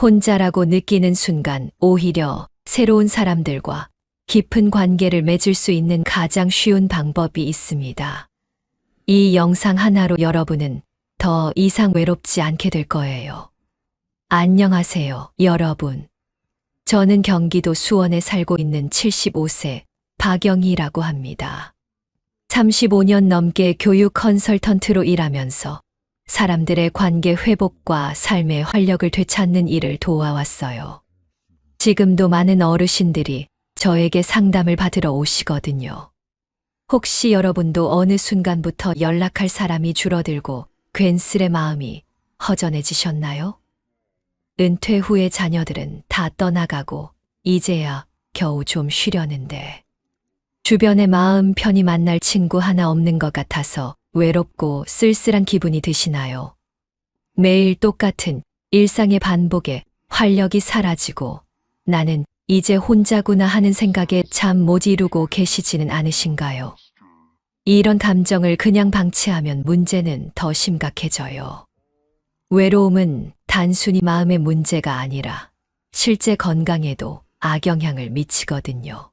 혼자라고 느끼는 순간 오히려 새로운 사람들과 깊은 관계를 맺을 수 있는 가장 쉬운 방법이 있습니다. 이 영상 하나로 여러분은 더 이상 외롭지 않게 될 거예요. 안녕하세요, 여러분. 저는 경기도 수원에 살고 있는 75세 박영희라고 합니다. 35년 넘게 교육 컨설턴트로 일하면서 사람들의 관계 회복과 삶의 활력을 되찾는 일을 도와왔어요. 지금도 많은 어르신들이 저에게 상담을 받으러 오시거든요. 혹시 여러분도 어느 순간부터 연락할 사람이 줄어들고 괜스레 마음이 허전해지셨나요? 은퇴 후에 자녀들은 다 떠나가고 이제야 겨우 좀 쉬려는데 주변에 마음 편히 만날 친구 하나 없는 것 같아서 외롭고 쓸쓸한 기분이 드시나요? 매일 똑같은 일상의 반복에 활력이 사라지고 나는 이제 혼자구나 하는 생각에 잠 못 이루고 계시지는 않으신가요? 이런 감정을 그냥 방치하면 문제는 더 심각해져요. 외로움은 단순히 마음의 문제가 아니라 실제 건강에도 악영향을 미치거든요.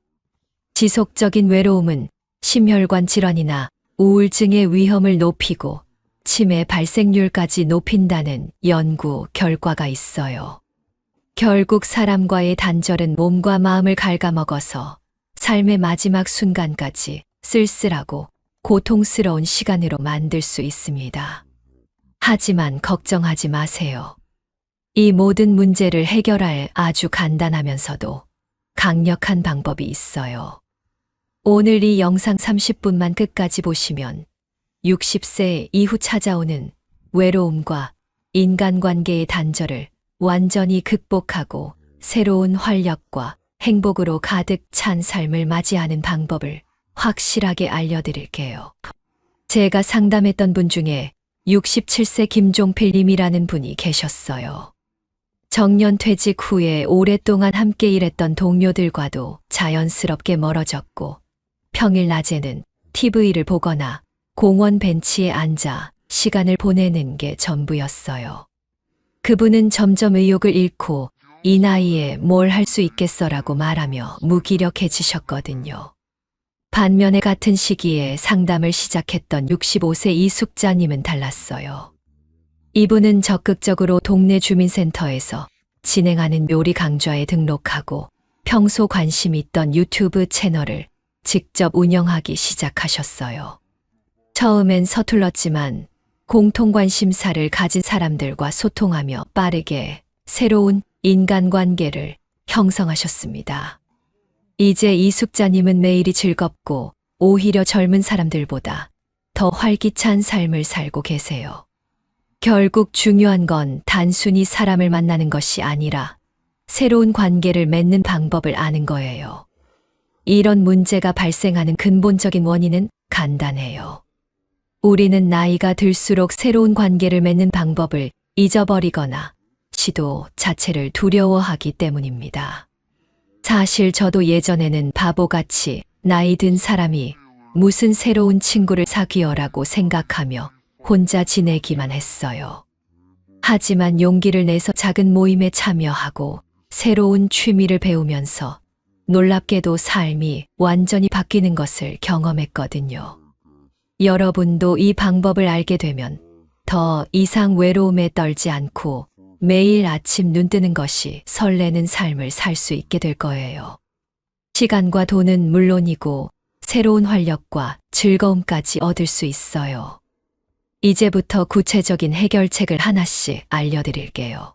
지속적인 외로움은 심혈관 질환이나 우울증의 위험을 높이고 치매 발생률까지 높인다는 연구 결과가 있어요. 결국 사람과의 단절은 몸과 마음을 갉아먹어서 삶의 마지막 순간까지 쓸쓸하고 고통스러운 시간으로 만들 수 있습니다. 하지만 걱정하지 마세요. 이 모든 문제를 해결할 아주 간단하면서도 강력한 방법이 있어요. 오늘 이 영상 30분만 끝까지 보시면 60세 이후 찾아오는 외로움과 인간관계의 단절을 완전히 극복하고 새로운 활력과 행복으로 가득 찬 삶을 맞이하는 방법을 확실하게 알려드릴게요. 제가 상담했던 분 중에 67세 김종필님이라는 분이 계셨어요. 정년 퇴직 후에 오랫동안 함께 일했던 동료들과도 자연스럽게 멀어졌고 평일 낮에는 TV를 보거나 공원 벤치에 앉아 시간을 보내는 게 전부였어요. 그분은 점점 의욕을 잃고 이 나이에 뭘 할 수 있겠어라고 말하며 무기력해지셨거든요. 반면에 같은 시기에 상담을 시작했던 65세 이숙자님은 달랐어요. 이분은 적극적으로 동네 주민센터에서 진행하는 요리 강좌에 등록하고 평소 관심 있던 유튜브 채널을 직접 운영하기 시작하셨어요. 처음엔 서툴렀지만 공통 관심사를 가진 사람들과 소통하며 빠르게 새로운 인간관계를 형성하셨습니다. 이제 이숙자님은 매일이 즐겁고 오히려 젊은 사람들보다 더 활기찬 삶을 살고 계세요. 결국 중요한 건 단순히 사람을 만나는 것이 아니라 새로운 관계를 맺는 방법을 아는 거예요. 이런 문제가 발생하는 근본적인 원인은 간단해요. 우리는 나이가 들수록 새로운 관계를 맺는 방법을 잊어버리거나 시도 자체를 두려워하기 때문입니다. 사실 저도 예전에는 바보같이 나이 든 사람이 무슨 새로운 친구를 사귀어라고 생각하며 혼자 지내기만 했어요. 하지만 용기를 내서 작은 모임에 참여하고 새로운 취미를 배우면서 놀랍게도 삶이 완전히 바뀌는 것을 경험했거든요. 여러분도 이 방법을 알게 되면 더 이상 외로움에 떨지 않고 매일 아침 눈 뜨는 것이 설레는 삶을 살 수 있게 될 거예요. 시간과 돈은 물론이고 새로운 활력과 즐거움까지 얻을 수 있어요. 이제부터 구체적인 해결책을 하나씩 알려드릴게요.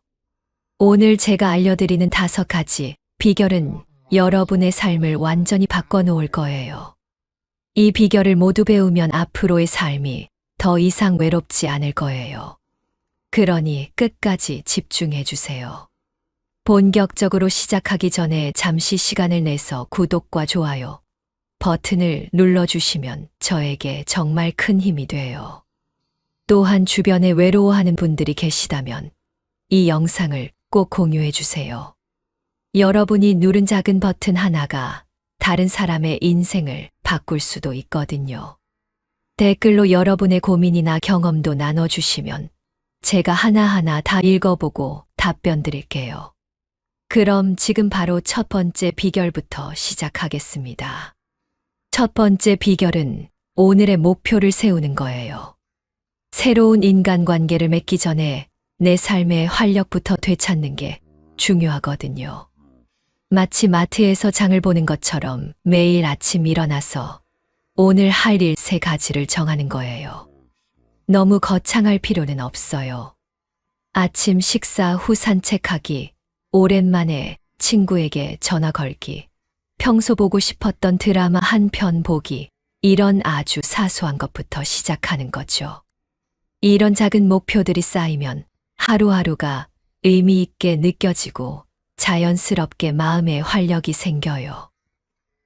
오늘 제가 알려드리는 5가지 비결은 여러분의 삶을 완전히 바꿔놓을 거예요. 이 비결을 모두 배우면 앞으로의 삶이 더 이상 외롭지 않을 거예요. 그러니 끝까지 집중해 주세요. 본격적으로 시작하기 전에 잠시 시간을 내서 구독과 좋아요 버튼을 눌러주시면 저에게 정말 큰 힘이 돼요. 또한 주변에 외로워하는 분들이 계시다면 이 영상을 꼭 공유해 주세요. 여러분이 누른 작은 버튼 하나가 다른 사람의 인생을 바꿀 수도 있거든요. 댓글로 여러분의 고민이나 경험도 나눠주시면 제가 하나하나 다 읽어보고 답변 드릴게요. 그럼 지금 바로 첫 번째 비결부터 시작하겠습니다. 첫 번째 비결은 오늘의 목표를 세우는 거예요. 새로운 인간관계를 맺기 전에 내 삶의 활력부터 되찾는 게 중요하거든요. 마치 마트에서 장을 보는 것처럼 매일 아침 일어나서 오늘 할 일 3가지를 정하는 거예요. 너무 거창할 필요는 없어요. 아침 식사 후 산책하기, 오랜만에 친구에게 전화 걸기, 평소 보고 싶었던 드라마 한 편 보기, 이런 아주 사소한 것부터 시작하는 거죠. 이런 작은 목표들이 쌓이면 하루하루가 의미 있게 느껴지고 자연스럽게 마음에 활력이 생겨요.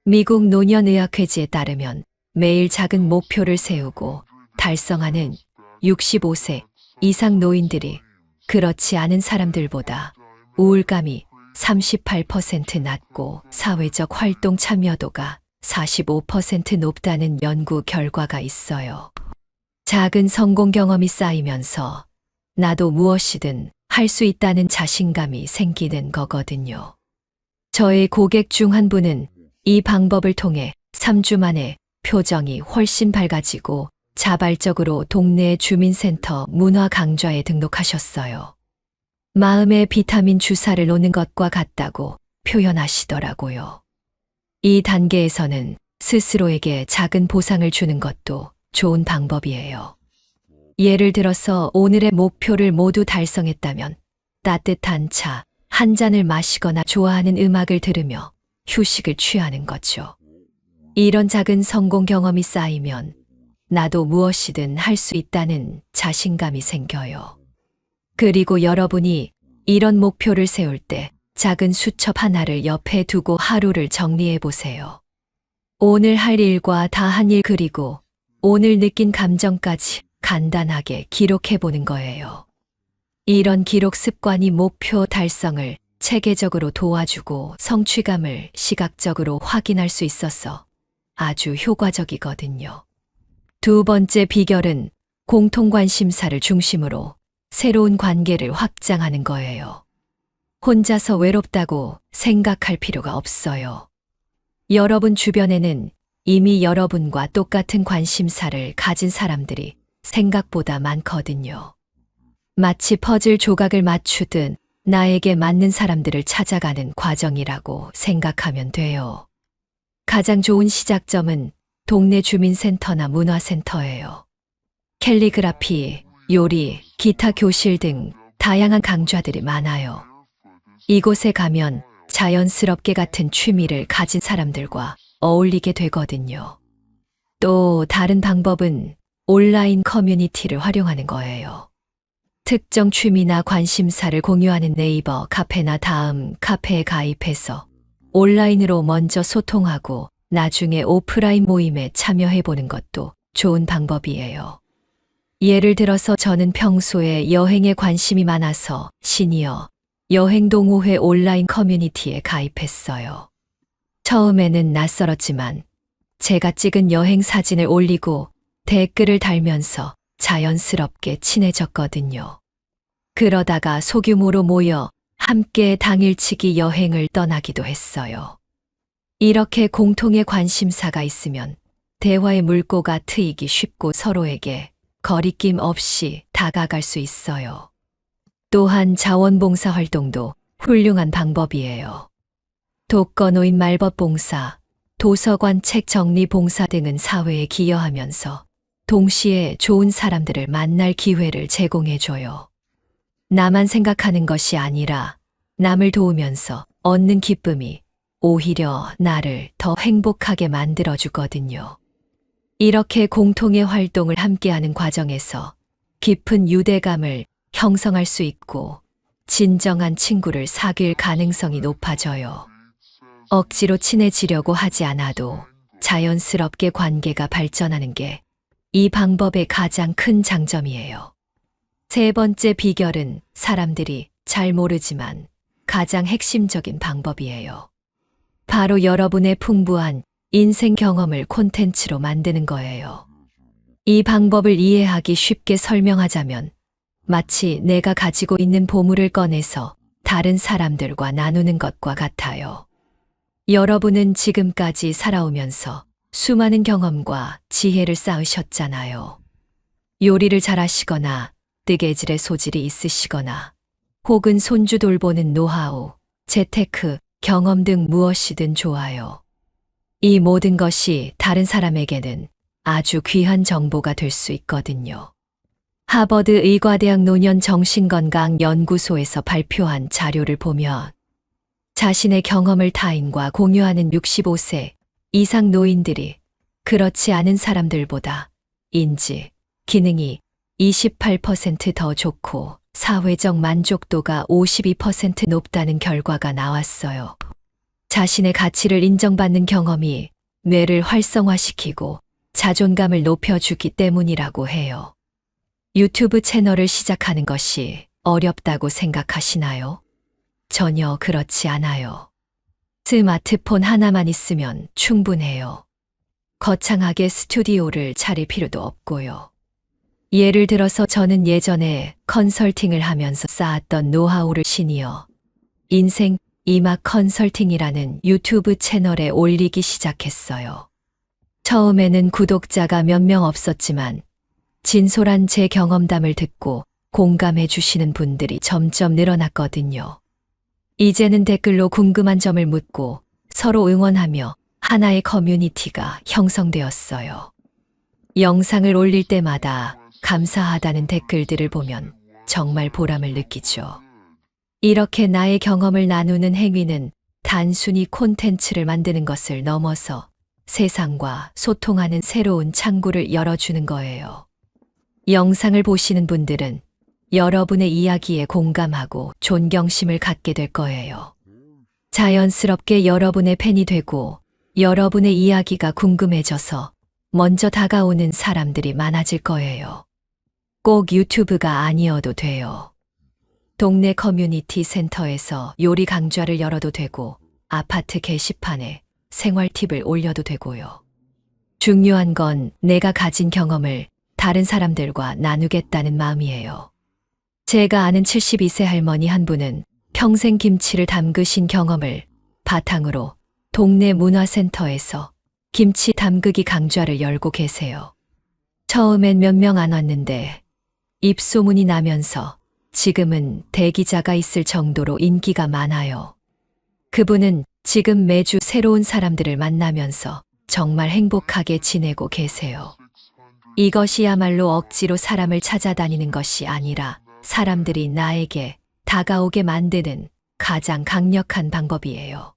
미국 노년의학회지에 따르면 매일 작은 목표를 세우고 달성하는 65세 이상 노인들이 그렇지 않은 사람들보다 우울감이 38% 낮고 사회적 활동 참여도가 45% 높다는 연구 결과가 있어요. 작은 성공 경험이 쌓이면서 나도 무엇이든 할 수 있다는 자신감이 생기는 거거든요. 저의 고객 중 한 분은 이 방법을 통해 3주 만에 표정이 훨씬 밝아지고 자발적으로 동네 주민센터 문화 강좌에 등록하셨어요. 마음의 비타민 주사를 놓는 것과 같다고 표현하시더라고요. 이 단계에서는 스스로에게 작은 보상을 주는 것도 좋은 방법이에요. 예를 들어서 오늘의 목표를 모두 달성했다면 따뜻한 차 한 잔을 마시거나 좋아하는 음악을 들으며 휴식을 취하는 거죠. 이런 작은 성공 경험이 쌓이면 나도 무엇이든 할 수 있다는 자신감이 생겨요. 그리고 여러분이 이런 목표를 세울 때 작은 수첩 하나를 옆에 두고 하루를 정리해 보세요. 오늘 할 일과 다 한 일 그리고 오늘 느낀 감정까지 간단하게 기록해 보는 거예요. 이런 기록 습관이 목표 달성을 체계적으로 도와주고 성취감을 시각적으로 확인할 수 있어서 아주 효과적이거든요. 두 번째 비결은 공통관심사를 중심으로 새로운 관계를 확장하는 거예요. 혼자서 외롭다고 생각할 필요가 없어요. 여러분 주변에는 이미 여러분과 똑같은 관심사를 가진 사람들이 생각보다 많거든요. 마치 퍼즐 조각을 맞추듯 나에게 맞는 사람들을 찾아가는 과정이라고 생각하면 돼요. 가장 좋은 시작점은 동네 주민센터나 문화센터예요. 캘리그라피, 요리, 기타 교실 등 다양한 강좌들이 많아요. 이곳에 가면 자연스럽게 같은 취미를 가진 사람들과 어울리게 되거든요. 또 다른 방법은 온라인 커뮤니티를 활용하는 거예요. 특정 취미나 관심사를 공유하는 네이버 카페나 다음 카페에 가입해서 온라인으로 먼저 소통하고 나중에 오프라인 모임에 참여해보는 것도 좋은 방법이에요. 예를 들어서 저는 평소에 여행에 관심이 많아서 시니어 여행동호회 온라인 커뮤니티에 가입했어요. 처음에는 낯설었지만 제가 찍은 여행 사진을 올리고 댓글을 달면서 자연스럽게 친해졌거든요. 그러다가 소규모로 모여 함께 당일치기 여행을 떠나기도 했어요. 이렇게 공통의 관심사가 있으면 대화의 물꼬가 트이기 쉽고 서로에게 거리낌 없이 다가갈 수 있어요. 또한 자원봉사 활동도 훌륭한 방법이에요. 독거노인 말벗봉사, 도서관 책 정리 봉사 등은 사회에 기여하면서 동시에 좋은 사람들을 만날 기회를 제공해줘요. 나만 생각하는 것이 아니라 남을 도우면서 얻는 기쁨이 오히려 나를 더 행복하게 만들어주거든요. 이렇게 공통의 활동을 함께하는 과정에서 깊은 유대감을 형성할 수 있고 진정한 친구를 사귈 가능성이 높아져요. 억지로 친해지려고 하지 않아도 자연스럽게 관계가 발전하는 게 이 방법의 가장 큰 장점이에요. 세 번째 비결은 사람들이 잘 모르지만 가장 핵심적인 방법이에요. 바로 여러분의 풍부한 인생 경험을 콘텐츠로 만드는 거예요. 이 방법을 이해하기 쉽게 설명하자면 마치 내가 가지고 있는 보물을 꺼내서 다른 사람들과 나누는 것과 같아요. 여러분은 지금까지 살아오면서 수많은 경험과 지혜를 쌓으셨잖아요. 요리를 잘하시거나 뜨개질의 소질이 있으시거나 혹은 손주 돌보는 노하우, 재테크, 경험 등 무엇이든 좋아요. 이 모든 것이 다른 사람에게는 아주 귀한 정보가 될 수 있거든요. 하버드 의과대학 노년 정신건강연구소에서 발표한 자료를 보면 자신의 경험을 타인과 공유하는 65세 이상 노인들이 그렇지 않은 사람들보다 인지, 기능이 28%더 좋고 사회적 만족도가 52% 높다는 결과가 나왔어요. 자신의 가치를 인정받는 경험이 뇌를 활성화시키고 자존감을 높여주기 때문이라고 해요. 유튜브 채널을 시작하는 것이 어렵다고 생각하시나요? 전혀 그렇지 않아요. 스마트폰 하나만 있으면 충분해요. 거창하게 스튜디오를 차릴 필요도 없고요. 예를 들어서 저는 예전에 컨설팅을 하면서 쌓았던 노하우를 시니어 인생 이막 컨설팅이라는 유튜브 채널에 올리기 시작했어요. 처음에는 구독자가 몇 명 없었지만 진솔한 제 경험담을 듣고 공감해 주시는 분들이 점점 늘어났거든요. 이제는 댓글로 궁금한 점을 묻고 서로 응원하며 하나의 커뮤니티가 형성되었어요. 영상을 올릴 때마다 감사하다는 댓글들을 보면 정말 보람을 느끼죠. 이렇게 나의 경험을 나누는 행위는 단순히 콘텐츠를 만드는 것을 넘어서 세상과 소통하는 새로운 창구를 열어주는 거예요. 영상을 보시는 분들은 여러분의 이야기에 공감하고 존경심을 갖게 될 거예요. 자연스럽게 여러분의 팬이 되고 여러분의 이야기가 궁금해져서 먼저 다가오는 사람들이 많아질 거예요. 꼭 유튜브가 아니어도 돼요. 동네 커뮤니티 센터에서 요리 강좌를 열어도 되고 아파트 게시판에 생활 팁을 올려도 되고요. 중요한 건 내가 가진 경험을 다른 사람들과 나누겠다는 마음이에요. 제가 아는 72세 할머니 한 분은 평생 김치를 담그신 경험을 바탕으로 동네 문화센터에서 김치 담그기 강좌를 열고 계세요. 처음엔 몇 명 안 왔는데 입소문이 나면서 지금은 대기자가 있을 정도로 인기가 많아요. 그분은 지금 매주 새로운 사람들을 만나면서 정말 행복하게 지내고 계세요. 이것이야말로 억지로 사람을 찾아다니는 것이 아니라 사람들이 나에게 다가오게 만드는 가장 강력한 방법이에요.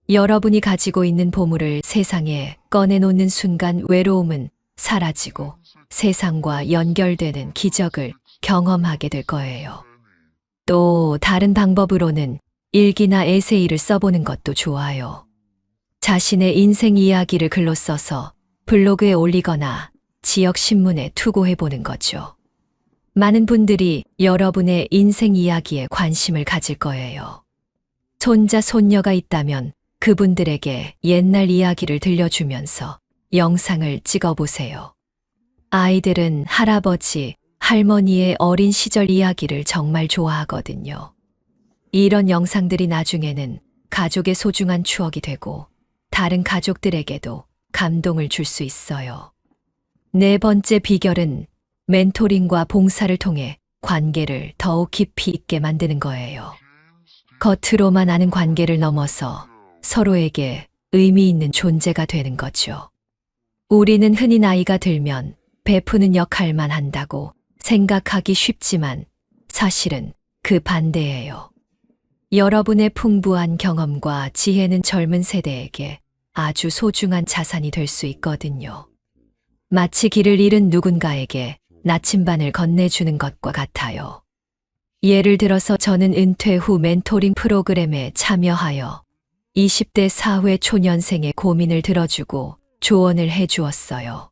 여러분이 가지고 있는 보물을 세상에 꺼내놓는 순간 외로움은 사라지고 세상과 연결되는 기적을 경험하게 될 거예요. 또 다른 방법으로는 일기나 에세이를 써보는 것도 좋아요. 자신의 인생 이야기를 글로 써서 블로그에 올리거나 지역 신문에 투고해보는 거죠. 많은 분들이 여러분의 인생 이야기에 관심을 가질 거예요. 손자, 손녀가 있다면 그분들에게 옛날 이야기를 들려주면서 영상을 찍어보세요. 아이들은 할아버지, 할머니의 어린 시절 이야기를 정말 좋아하거든요. 이런 영상들이 나중에는 가족의 소중한 추억이 되고 다른 가족들에게도 감동을 줄 수 있어요. 네 번째 비결은 멘토링과 봉사를 통해 관계를 더욱 깊이 있게 만드는 거예요. 겉으로만 아는 관계를 넘어서 서로에게 의미 있는 존재가 되는 거죠. 우리는 흔히 나이가 들면 베푸는 역할만 한다고 생각하기 쉽지만 사실은 그 반대예요. 여러분의 풍부한 경험과 지혜는 젊은 세대에게 아주 소중한 자산이 될 수 있거든요. 마치 길을 잃은 누군가에게 나침반을 건네주는 것과 같아요. 예를 들어서 저는 은퇴 후 멘토링 프로그램에 참여하여 20대 사회 초년생의 고민을 들어주고 조언을 해주었어요.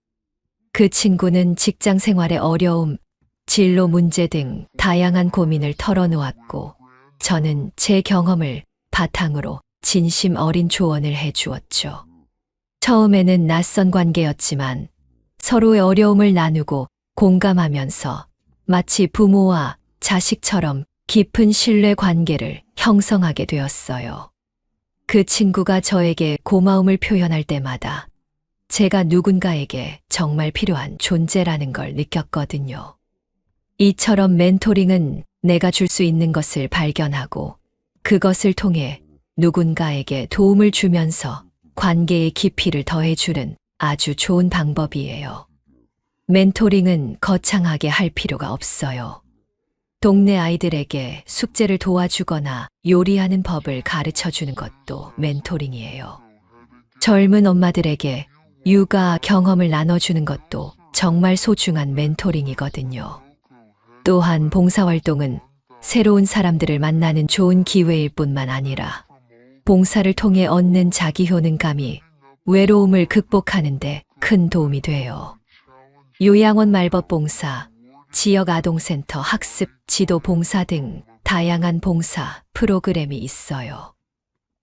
그 친구는 직장 생활의 어려움, 진로 문제 등 다양한 고민을 털어놓았고 저는 제 경험을 바탕으로 진심 어린 조언을 해주었죠. 처음에는 낯선 관계였지만 서로의 어려움을 나누고 공감하면서 마치 부모와 자식처럼 깊은 신뢰 관계를 형성하게 되었어요. 그 친구가 저에게 고마움을 표현할 때마다 제가 누군가에게 정말 필요한 존재라는 걸 느꼈거든요. 이처럼 멘토링은 내가 줄 수 있는 것을 발견하고 그것을 통해 누군가에게 도움을 주면서 관계의 깊이를 더해주는 아주 좋은 방법이에요. 멘토링은 거창하게 할 필요가 없어요. 동네 아이들에게 숙제를 도와주거나 요리하는 법을 가르쳐 주는 것도 멘토링이에요. 젊은 엄마들에게 육아 경험을 나눠주는 것도 정말 소중한 멘토링이거든요. 또한 봉사활동은 새로운 사람들을 만나는 좋은 기회일 뿐만 아니라 봉사를 통해 얻는 자기효능감이 외로움을 극복하는 데 큰 도움이 돼요. 요양원 말벗 봉사, 지역 아동센터 학습 지도 봉사 등 다양한 봉사 프로그램이 있어요.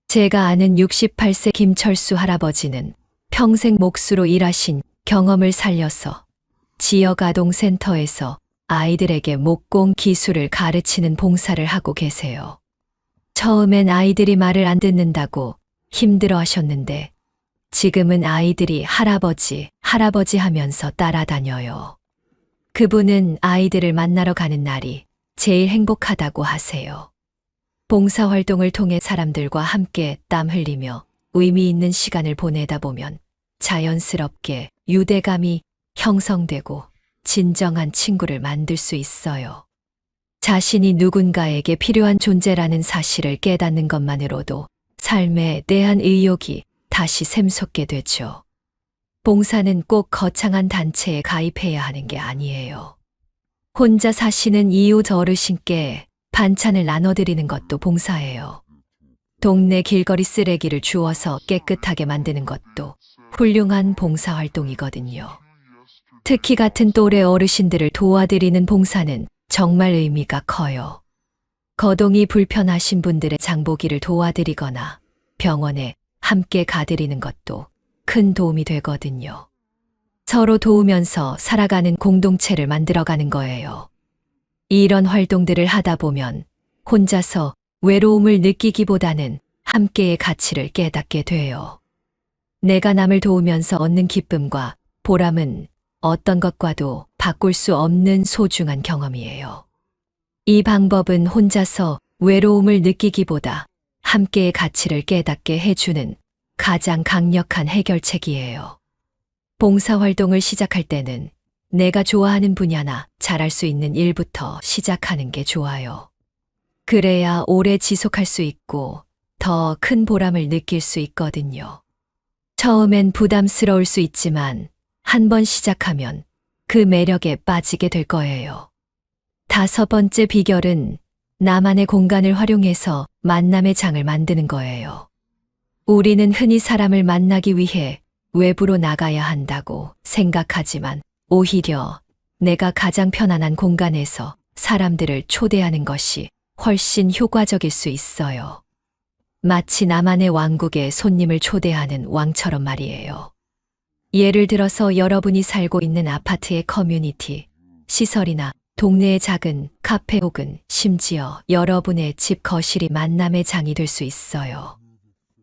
제가 아는 68세 김철수 할아버지는 평생 몫으로 일하신 경험을 살려서 지역 아동센터에서 아이들에게 목공 기술을 가르치는 봉사를 하고 계세요. 처음엔 아이들이 말을 안 듣는다고 힘들어 하셨는데 지금은 아이들이 할아버지, 할아버지 하면서 따라다녀요. 그분은 아이들을 만나러 가는 날이 제일 행복하다고 하세요. 봉사활동을 통해 사람들과 함께 땀 흘리며 의미 있는 시간을 보내다 보면 자연스럽게 유대감이 형성되고 진정한 친구를 만들 수 있어요. 자신이 누군가에게 필요한 존재라는 사실을 깨닫는 것만으로도 삶에 대한 의욕이 다시 샘솟게 되죠. 봉사는 꼭 거창한 단체에 가입해야 하는 게 아니에요. 혼자 사시는 이웃 어르신께 반찬을 나눠드리는 것도 봉사예요. 동네 길거리 쓰레기를 주워서 깨끗하게 만드는 것도 훌륭한 봉사활동이거든요. 특히 같은 또래 어르신들을 도와드리는 봉사는 정말 의미가 커요. 거동이 불편하신 분들의 장보기를 도와드리거나 병원에 함께 가드리는 것도 큰 도움이 되거든요. 서로 도우면서 살아가는 공동체를 만들어가는 거예요. 이런 활동들을 하다 보면 혼자서 외로움을 느끼기보다는 함께의 가치를 깨닫게 돼요. 내가 남을 도우면서 얻는 기쁨과 보람은 어떤 것과도 바꿀 수 없는 소중한 경험이에요. 이 방법은 혼자서 외로움을 느끼기보다 함께의 가치를 깨닫게 해주는 가장 강력한 해결책이에요. 봉사활동을 시작할 때는 내가 좋아하는 분야나 잘할 수 있는 일부터 시작하는 게 좋아요. 그래야 오래 지속할 수 있고 더 큰 보람을 느낄 수 있거든요. 처음엔 부담스러울 수 있지만 한 번 시작하면 그 매력에 빠지게 될 거예요. 5번째 비결은 나만의 공간을 활용해서 만남의 장을 만드는 거예요. 우리는 흔히 사람을 만나기 위해 외부로 나가야 한다고 생각하지만 오히려 내가 가장 편안한 공간에서 사람들을 초대하는 것이 훨씬 효과적일 수 있어요. 마치 나만의 왕국에 손님을 초대하는 왕처럼 말이에요. 예를 들어서 여러분이 살고 있는 아파트의 커뮤니티, 시설이나 동네의 작은 카페 혹은 심지어 여러분의 집 거실이 만남의 장이 될 수 있어요.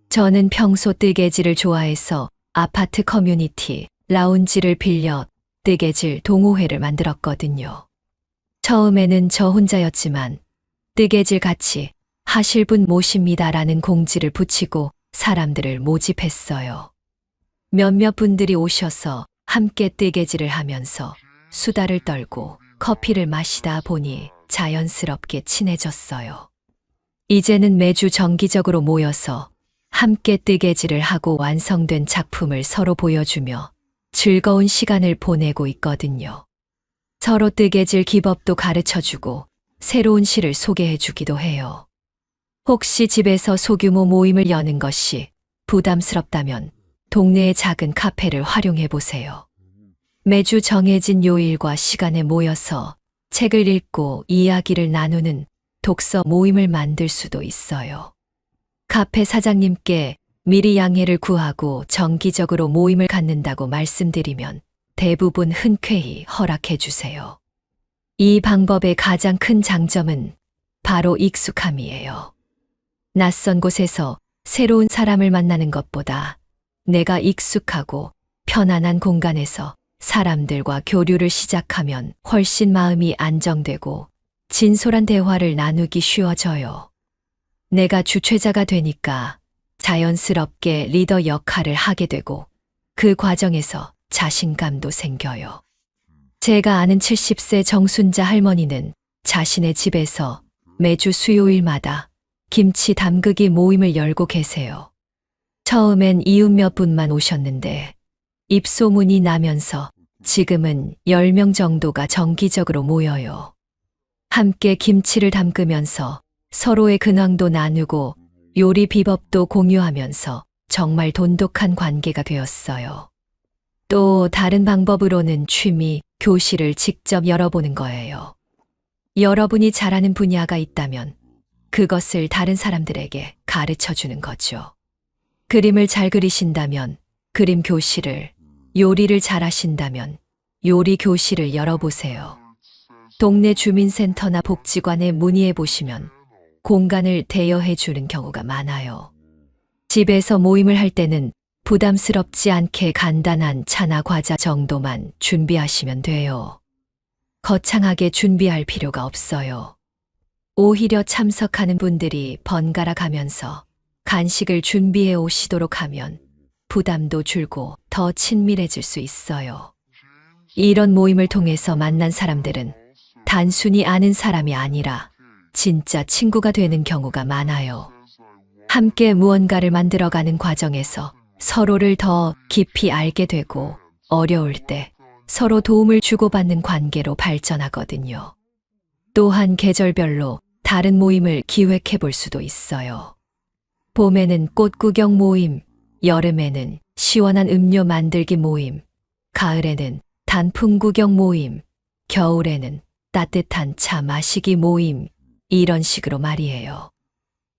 저는 평소 뜨개질을 좋아해서 아파트 커뮤니티, 라운지를 빌려 뜨개질 동호회를 만들었거든요. 처음에는 저 혼자였지만 뜨개질 같이 하실 분 모십니다라는 공지를 붙이고 사람들을 모집했어요. 몇몇 분들이 오셔서 함께 뜨개질을 하면서 수다를 떨고 커피를 마시다 보니 자연스럽게 친해졌어요. 이제는 매주 정기적으로 모여서 함께 뜨개질을 하고 완성된 작품을 서로 보여주며 즐거운 시간을 보내고 있거든요. 서로 뜨개질 기법도 가르쳐주고 새로운 실을 소개해주기도 해요. 혹시 집에서 소규모 모임을 여는 것이 부담스럽다면 동네의 작은 카페를 활용해 보세요. 매주 정해진 요일과 시간에 모여서 책을 읽고 이야기를 나누는 독서 모임을 만들 수도 있어요. 카페 사장님께 미리 양해를 구하고 정기적으로 모임을 갖는다고 말씀드리면 대부분 흔쾌히 허락해 주세요. 이 방법의 가장 큰 장점은 바로 익숙함이에요. 낯선 곳에서 새로운 사람을 만나는 것보다 내가 익숙하고 편안한 공간에서 사람들과 교류를 시작하면 훨씬 마음이 안정되고 진솔한 대화를 나누기 쉬워져요. 내가 주최자가 되니까 자연스럽게 리더 역할을 하게 되고 그 과정에서 자신감도 생겨요. 제가 아는 70세 정순자 할머니는 자신의 집에서 매주 수요일마다 김치 담그기 모임을 열고 계세요. 처음엔 이웃 몇 분만 오셨는데 입소문이 나면서 지금은 10명 정도가 정기적으로 모여요. 함께 김치를 담그면서 서로의 근황도 나누고 요리 비법도 공유하면서 정말 돈독한 관계가 되었어요. 또 다른 방법으로는 취미 교실을 직접 열어보는 거예요. 여러분이 잘하는 분야가 있다면 그것을 다른 사람들에게 가르쳐 주는 거죠. 그림을 잘 그리신다면 그림 교실을, 요리를 잘하신다면 요리 교실을 열어보세요. 동네 주민센터나 복지관에 문의해 보시면 공간을 대여해 주는 경우가 많아요. 집에서 모임을 할 때는 부담스럽지 않게 간단한 차나 과자 정도만 준비하시면 돼요. 거창하게 준비할 필요가 없어요. 오히려 참석하는 분들이 번갈아 가면서 간식을 준비해 오시도록 하면 부담도 줄고 더 친밀해질 수 있어요. 이런 모임을 통해서 만난 사람들은 단순히 아는 사람이 아니라 진짜 친구가 되는 경우가 많아요. 함께 무언가를 만들어가는 과정에서 서로를 더 깊이 알게 되고 어려울 때 서로 도움을 주고받는 관계로 발전하거든요. 또한 계절별로 다른 모임을 기획해 볼 수도 있어요. 봄에는 꽃 구경 모임, 여름에는 시원한 음료 만들기 모임, 가을에는 단풍 구경 모임, 겨울에는 따뜻한 차 마시기 모임, 이런 식으로 말이에요.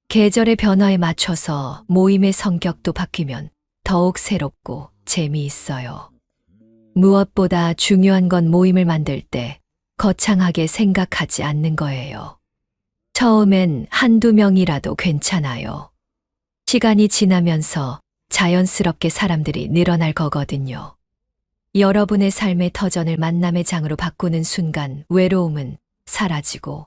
계절의 변화에 맞춰서 모임의 성격도 바뀌면 더욱 새롭고 재미있어요. 무엇보다 중요한 건 모임을 만들 때 거창하게 생각하지 않는 거예요. 처음엔 한두 명이라도 괜찮아요. 시간이 지나면서 자연스럽게 사람들이 늘어날 거거든요. 여러분의 삶의 터전을 만남의 장으로 바꾸는 순간 외로움은 사라지고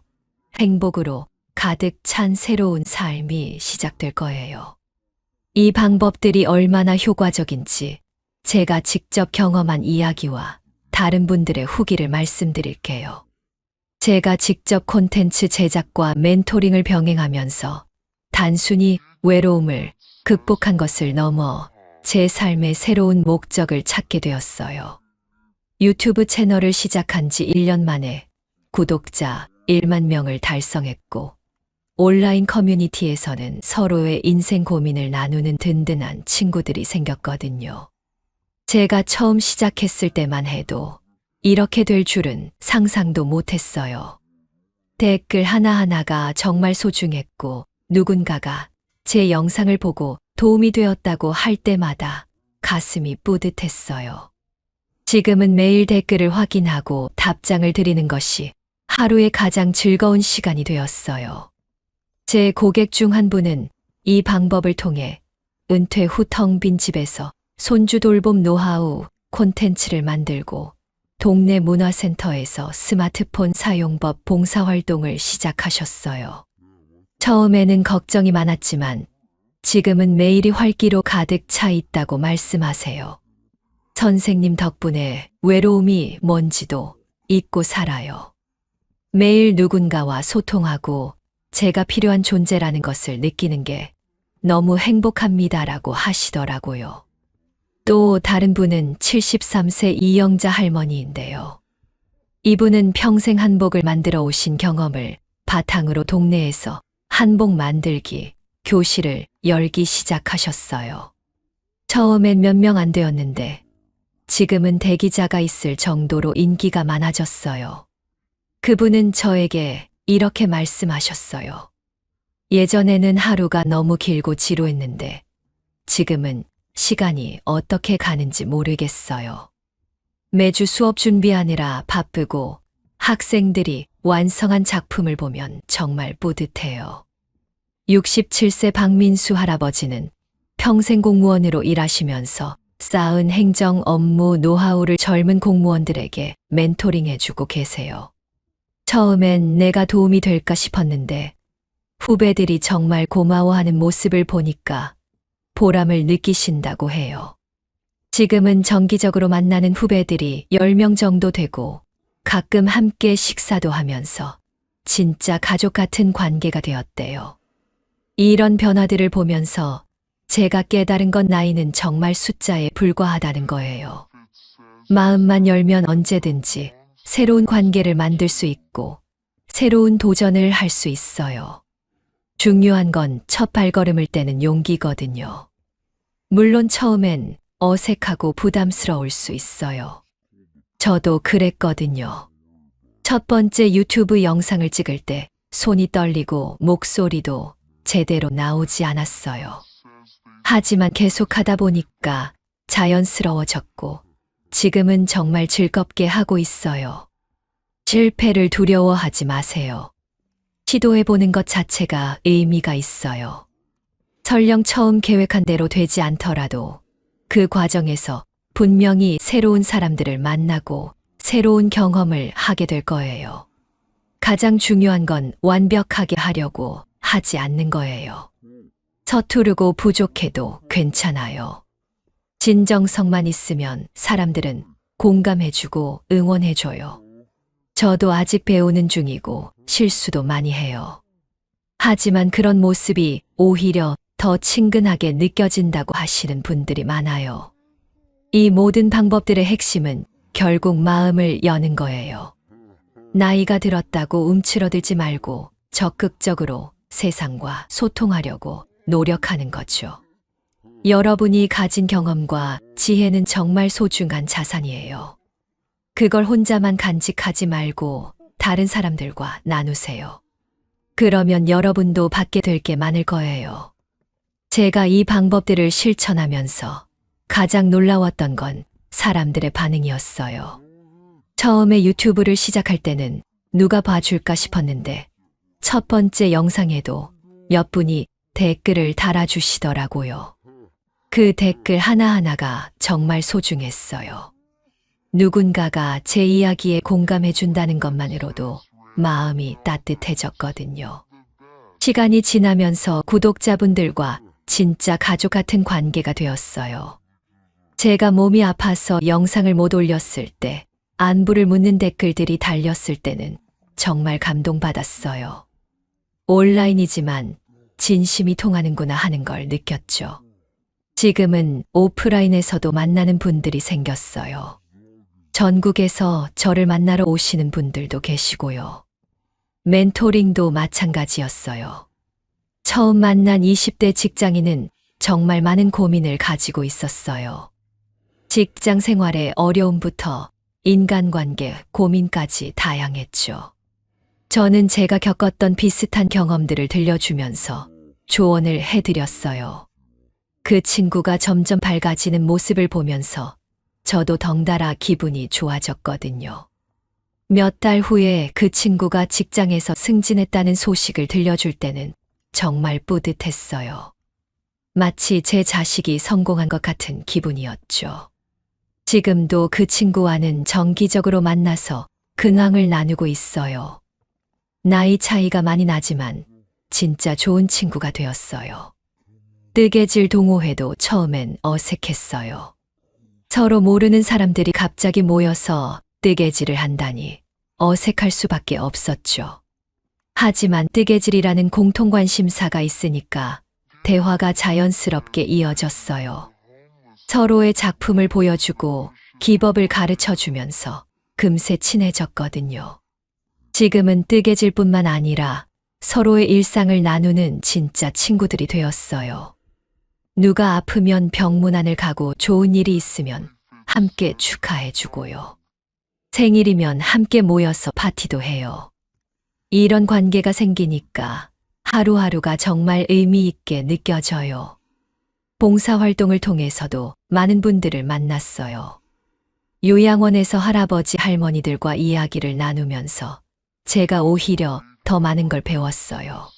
행복으로 가득 찬 새로운 삶이 시작될 거예요. 이 방법들이 얼마나 효과적인지 제가 직접 경험한 이야기와 다른 분들의 후기를 말씀드릴게요. 제가 직접 콘텐츠 제작과 멘토링을 병행하면서 단순히 외로움을 극복한 것을 넘어 제 삶의 새로운 목적을 찾게 되었어요. 유튜브 채널을 시작한 지 1년 만에 구독자 1만 명을 달성했고 온라인 커뮤니티에서는 서로의 인생 고민을 나누는 든든한 친구들이 생겼거든요. 제가 처음 시작했을 때만 해도 이렇게 될 줄은 상상도 못했어요. 댓글 하나하나가 정말 소중했고 누군가가 제 영상을 보고 도움이 되었다고 할 때마다 가슴이 뿌듯했어요. 지금은 매일 댓글을 확인하고 답장을 드리는 것이 하루의 가장 즐거운 시간이 되었어요. 제 고객 중 한 분은 이 방법을 통해 은퇴 후 텅 빈 집에서 손주 돌봄 노하우 콘텐츠를 만들고 동네 문화센터에서 스마트폰 사용법 봉사활동을 시작하셨어요. 처음에는 걱정이 많았지만 지금은 매일이 활기로 가득 차 있다고 말씀하세요. 선생님 덕분에 외로움이 뭔지도 잊고 살아요. 매일 누군가와 소통하고 제가 필요한 존재라는 것을 느끼는 게 너무 행복합니다라고 하시더라고요. 또 다른 분은 73세 이영자 할머니인데요. 이분은 평생 한복을 만들어 오신 경험을 바탕으로 동네에서 한복 만들기 교실을 열기 시작하셨어요. 처음엔 몇 명 안 되었는데 지금은 대기자가 있을 정도로 인기가 많아졌어요. 그분은 저에게 이렇게 말씀하셨어요. 예전에는 하루가 너무 길고 지루했는데 지금은 시간이 어떻게 가는지 모르겠어요. 매주 수업 준비하느라 바쁘고 학생들이 완성한 작품을 보면 정말 뿌듯해요. 67세 박민수 할아버지는 평생 공무원으로 일하시면서 쌓은 행정 업무 노하우를 젊은 공무원들에게 멘토링해주고 계세요. 처음엔 내가 도움이 될까 싶었는데 후배들이 정말 고마워하는 모습을 보니까 보람을 느끼신다고 해요. 지금은 정기적으로 만나는 후배들이 10명 정도 되고 가끔 함께 식사도 하면서 진짜 가족 같은 관계가 되었대요. 이런 변화들을 보면서 제가 깨달은 건 나이는 정말 숫자에 불과하다는 거예요. 마음만 열면 언제든지 새로운 관계를 만들 수 있고 새로운 도전을 할 수 있어요. 중요한 건 첫 발걸음을 떼는 용기거든요. 물론 처음엔 어색하고 부담스러울 수 있어요. 저도 그랬거든요. 첫 번째 유튜브 영상을 찍을 때 손이 떨리고 목소리도 제대로 나오지 않았어요. 하지만 계속하다 보니까 자연스러워졌고 지금은 정말 즐겁게 하고 있어요. 실패를 두려워하지 마세요. 시도해보는 것 자체가 의미가 있어요. 설령 처음 계획한 대로 되지 않더라도 그 과정에서 분명히 새로운 사람들을 만나고 새로운 경험을 하게 될 거예요. 가장 중요한 건 완벽하게 하려고 하지 않는 거예요. 서투르고 부족해도 괜찮아요. 진정성만 있으면 사람들은 공감해주고 응원해줘요. 저도 아직 배우는 중이고 실수도 많이 해요. 하지만 그런 모습이 오히려 더 친근하게 느껴진다고 하시는 분들이 많아요. 이 모든 방법들의 핵심은 결국 마음을 여는 거예요. 나이가 들었다고 움츠러들지 말고 적극적으로 세상과 소통하려고 노력하는 거죠. 여러분이 가진 경험과 지혜는 정말 소중한 자산이에요. 그걸 혼자만 간직하지 말고 다른 사람들과 나누세요. 그러면 여러분도 받게 될 게 많을 거예요. 제가 이 방법들을 실천하면서 가장 놀라웠던 건 사람들의 반응이었어요. 처음에 유튜브를 시작할 때는 누가 봐줄까 싶었는데 첫 번째 영상에도 몇 분이 댓글을 달아주시더라고요. 그 댓글 하나하나가 정말 소중했어요. 누군가가 제 이야기에 공감해준다는 것만으로도 마음이 따뜻해졌거든요. 시간이 지나면서 구독자분들과 진짜 가족 같은 관계가 되었어요. 제가 몸이 아파서 영상을 못 올렸을 때, 안부를 묻는 댓글들이 달렸을 때는 정말 감동받았어요. 온라인이지만 진심이 통하는구나 하는 걸 느꼈죠. 지금은 오프라인에서도 만나는 분들이 생겼어요. 전국에서 저를 만나러 오시는 분들도 계시고요. 멘토링도 마찬가지였어요. 처음 만난 20대 직장인은 정말 많은 고민을 가지고 있었어요. 직장 생활의 어려움부터 인간관계, 고민까지 다양했죠. 저는 제가 겪었던 비슷한 경험들을 들려주면서 조언을 해드렸어요. 그 친구가 점점 밝아지는 모습을 보면서 저도 덩달아 기분이 좋아졌거든요. 몇 달 후에 그 친구가 직장에서 승진했다는 소식을 들려줄 때는 정말 뿌듯했어요. 마치 제 자식이 성공한 것 같은 기분이었죠. 지금도 그 친구와는 정기적으로 만나서 근황을 나누고 있어요. 나이 차이가 많이 나지만 진짜 좋은 친구가 되었어요. 뜨개질 동호회도 처음엔 어색했어요. 서로 모르는 사람들이 갑자기 모여서 뜨개질을 한다니 어색할 수밖에 없었죠. 하지만 뜨개질이라는 공통 관심사가 있으니까 대화가 자연스럽게 이어졌어요. 서로의 작품을 보여주고 기법을 가르쳐 주면서 금세 친해졌거든요. 지금은 뜨개질뿐만 아니라 서로의 일상을 나누는 진짜 친구들이 되었어요. 누가 아프면 병문안을 가고 좋은 일이 있으면 함께 축하해 주고요. 생일이면 함께 모여서 파티도 해요. 이런 관계가 생기니까 하루하루가 정말 의미 있게 느껴져요. 봉사활동을 통해서도 많은 분들을 만났어요. 요양원에서 할아버지 할머니들과 이야기를 나누면서 제가 오히려 더 많은 걸 배웠어요.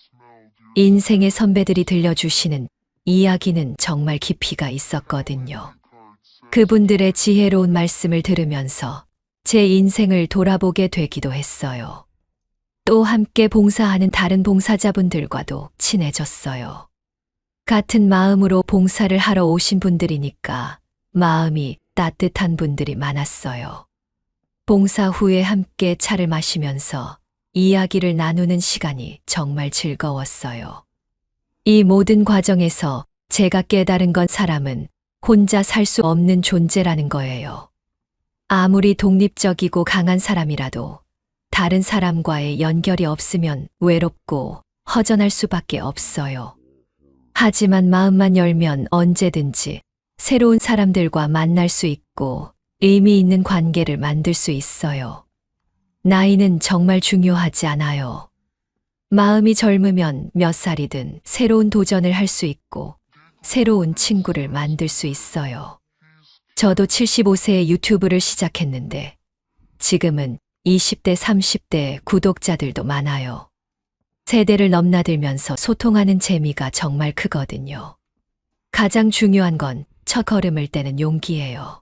인생의 선배들이 들려주시는 이야기는 정말 깊이가 있었거든요. 그분들의 지혜로운 말씀을 들으면서 제 인생을 돌아보게 되기도 했어요. 또 함께 봉사하는 다른 봉사자분들과도 친해졌어요. 같은 마음으로 봉사를 하러 오신 분들이니까 마음이 따뜻한 분들이 많았어요. 봉사 후에 함께 차를 마시면서 이야기를 나누는 시간이 정말 즐거웠어요. 이 모든 과정에서 제가 깨달은 건 사람은 혼자 살 수 없는 존재라는 거예요. 아무리 독립적이고 강한 사람이라도 다른 사람과의 연결이 없으면 외롭고 허전할 수밖에 없어요. 하지만 마음만 열면 언제든지 새로운 사람들과 만날 수 있고 의미 있는 관계를 만들 수 있어요. 나이는 정말 중요하지 않아요. 마음이 젊으면 몇 살이든 새로운 도전을 할 수 있고 새로운 친구를 만들 수 있어요. 저도 75세에 유튜브를 시작했는데 지금은 20대, 30대 구독자들도 많아요. 세대를 넘나들면서 소통하는 재미가 정말 크거든요. 가장 중요한 건 첫 걸음을 떼는 용기예요.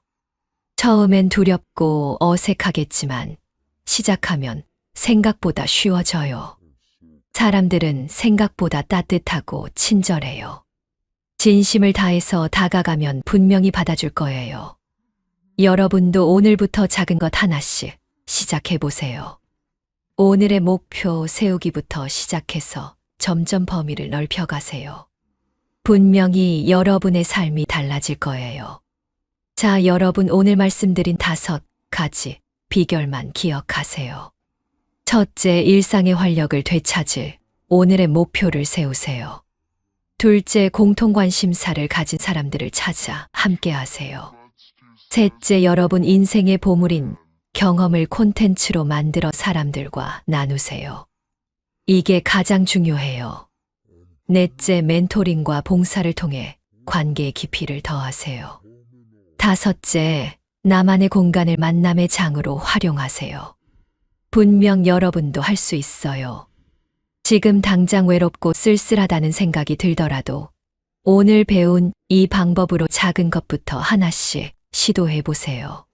처음엔 두렵고 어색하겠지만 시작하면 생각보다 쉬워져요. 사람들은 생각보다 따뜻하고 친절해요. 진심을 다해서 다가가면 분명히 받아줄 거예요. 여러분도 오늘부터 작은 것 하나씩 시작해보세요. 오늘의 목표 세우기부터 시작해서 점점 범위를 넓혀가세요. 분명히 여러분의 삶이 달라질 거예요. 자, 여러분 오늘 말씀드린 5가지 비결만 기억하세요. 첫째, 일상의 활력을 되찾을 오늘의 목표를 세우세요. 둘째, 공통 관심사를 가진 사람들을 찾아 함께 하세요. 셋째, 여러분 인생의 보물인 경험을 콘텐츠로 만들어 사람들과 나누세요. 이게 가장 중요해요. 넷째, 멘토링과 봉사를 통해 관계의 깊이를 더하세요. 다섯째, 나만의 공간을 만남의 장으로 활용하세요. 분명 여러분도 할 수 있어요. 지금 당장 외롭고 쓸쓸하다는 생각이 들더라도 오늘 배운 이 방법으로 작은 것부터 하나씩 시도해 보세요.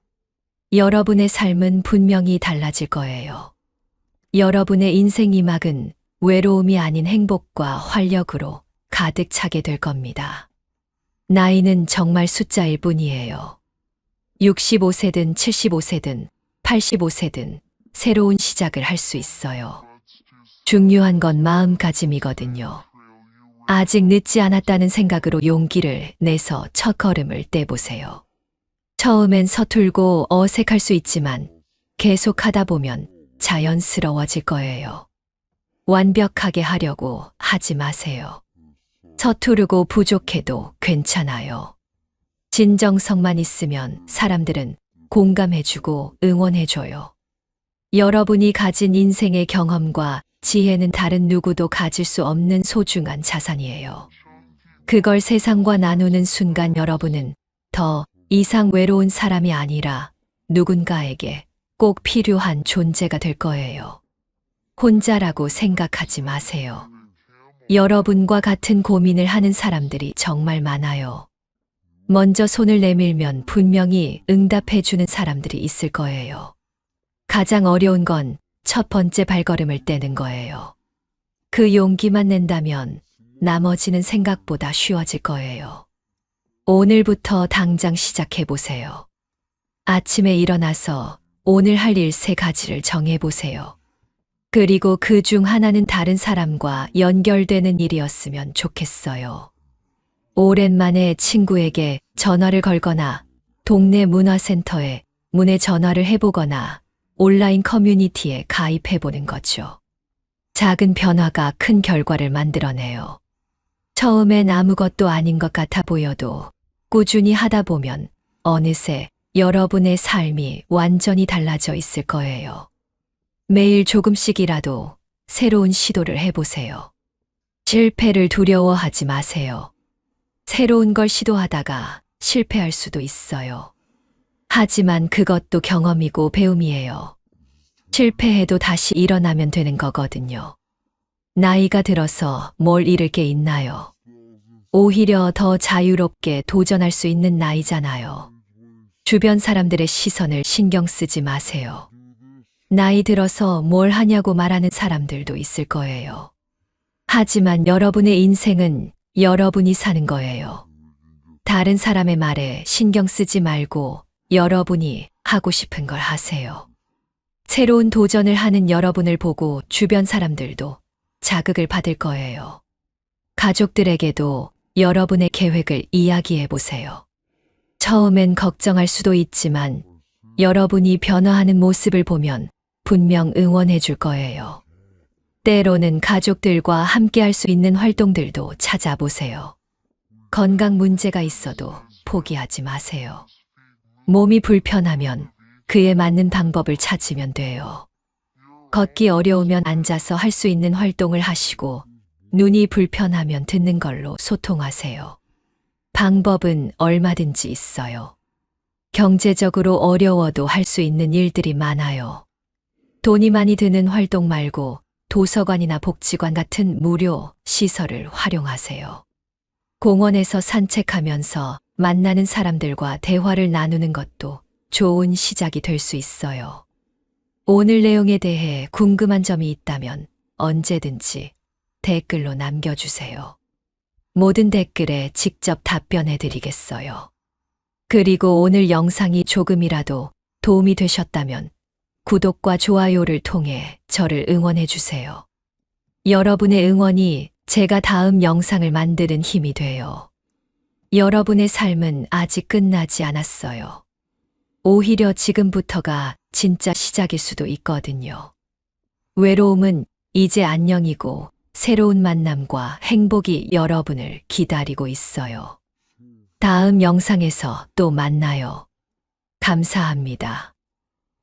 여러분의 삶은 분명히 달라질 거예요. 여러분의 인생 이막은 외로움이 아닌 행복과 활력으로 가득 차게 될 겁니다. 나이는 정말 숫자일 뿐이에요. 65세든 75세든 85세든 새로운 시작을 할 수 있어요. 중요한 건 마음가짐이거든요. 아직 늦지 않았다는 생각으로 용기를 내서 첫 걸음을 떼보세요. 처음엔 서툴고 어색할 수 있지만 계속 하다 보면 자연스러워질 거예요. 완벽하게 하려고 하지 마세요. 서투르고 부족해도 괜찮아요. 진정성만 있으면 사람들은 공감해주고 응원해줘요. 여러분이 가진 인생의 경험과 지혜는 다른 누구도 가질 수 없는 소중한 자산이에요. 그걸 세상과 나누는 순간 여러분은 더 이상 외로운 사람이 아니라 누군가에게 꼭 필요한 존재가 될 거예요. 혼자라고 생각하지 마세요. 여러분과 같은 고민을 하는 사람들이 정말 많아요. 먼저 손을 내밀면 분명히 응답해주는 사람들이 있을 거예요. 가장 어려운 건 첫 번째 발걸음을 떼는 거예요. 그 용기만 낸다면 나머지는 생각보다 쉬워질 거예요. 오늘부터 당장 시작해보세요. 아침에 일어나서 오늘 할 일 3가지를 정해보세요. 그리고 그 중 하나는 다른 사람과 연결되는 일이었으면 좋겠어요. 오랜만에 친구에게 전화를 걸거나 동네 문화센터에 문의 전화를 해보거나 온라인 커뮤니티에 가입해보는 거죠. 작은 변화가 큰 결과를 만들어내요. 처음엔 아무것도 아닌 것 같아 보여도 꾸준히 하다 보면 어느새 여러분의 삶이 완전히 달라져 있을 거예요. 매일 조금씩이라도 새로운 시도를 해보세요. 실패를 두려워하지 마세요. 새로운 걸 시도하다가 실패할 수도 있어요. 하지만 그것도 경험이고 배움이에요. 실패해도 다시 일어나면 되는 거거든요. 나이가 들어서 뭘 잃을 게 있나요? 오히려 더 자유롭게 도전할 수 있는 나이잖아요. 주변 사람들의 시선을 신경 쓰지 마세요. 나이 들어서 뭘 하냐고 말하는 사람들도 있을 거예요. 하지만 여러분의 인생은 여러분이 사는 거예요. 다른 사람의 말에 신경 쓰지 말고 여러분이 하고 싶은 걸 하세요. 새로운 도전을 하는 여러분을 보고 주변 사람들도 자극을 받을 거예요. 가족들에게도 여러분의 계획을 이야기해 보세요. 처음엔 걱정할 수도 있지만 여러분이 변화하는 모습을 보면 분명 응원해 줄 거예요. 때로는 가족들과 함께 할 수 있는 활동들도 찾아보세요. 건강 문제가 있어도 포기하지 마세요. 몸이 불편하면 그에 맞는 방법을 찾으면 돼요. 걷기 어려우면 앉아서 할 수 있는 활동을 하시고 눈이 불편하면 듣는 걸로 소통하세요. 방법은 얼마든지 있어요. 경제적으로 어려워도 할 수 있는 일들이 많아요. 돈이 많이 드는 활동 말고 도서관이나 복지관 같은 무료 시설을 활용하세요. 공원에서 산책하면서 만나는 사람들과 대화를 나누는 것도 좋은 시작이 될 수 있어요. 오늘 내용에 대해 궁금한 점이 있다면 언제든지 댓글로 남겨주세요. 모든 댓글에 직접 답변해 드리겠어요. 그리고 오늘 영상이 조금이라도 도움이 되셨다면 구독과 좋아요를 통해 저를 응원해 주세요. 여러분의 응원이 제가 다음 영상을 만드는 힘이 돼요. 여러분의 삶은 아직 끝나지 않았어요. 오히려 지금부터가 진짜 시작일 수도 있거든요. 외로움은 이제 안녕이고 새로운 만남과 행복이 여러분을 기다리고 있어요. 다음 영상에서 또 만나요. 감사합니다.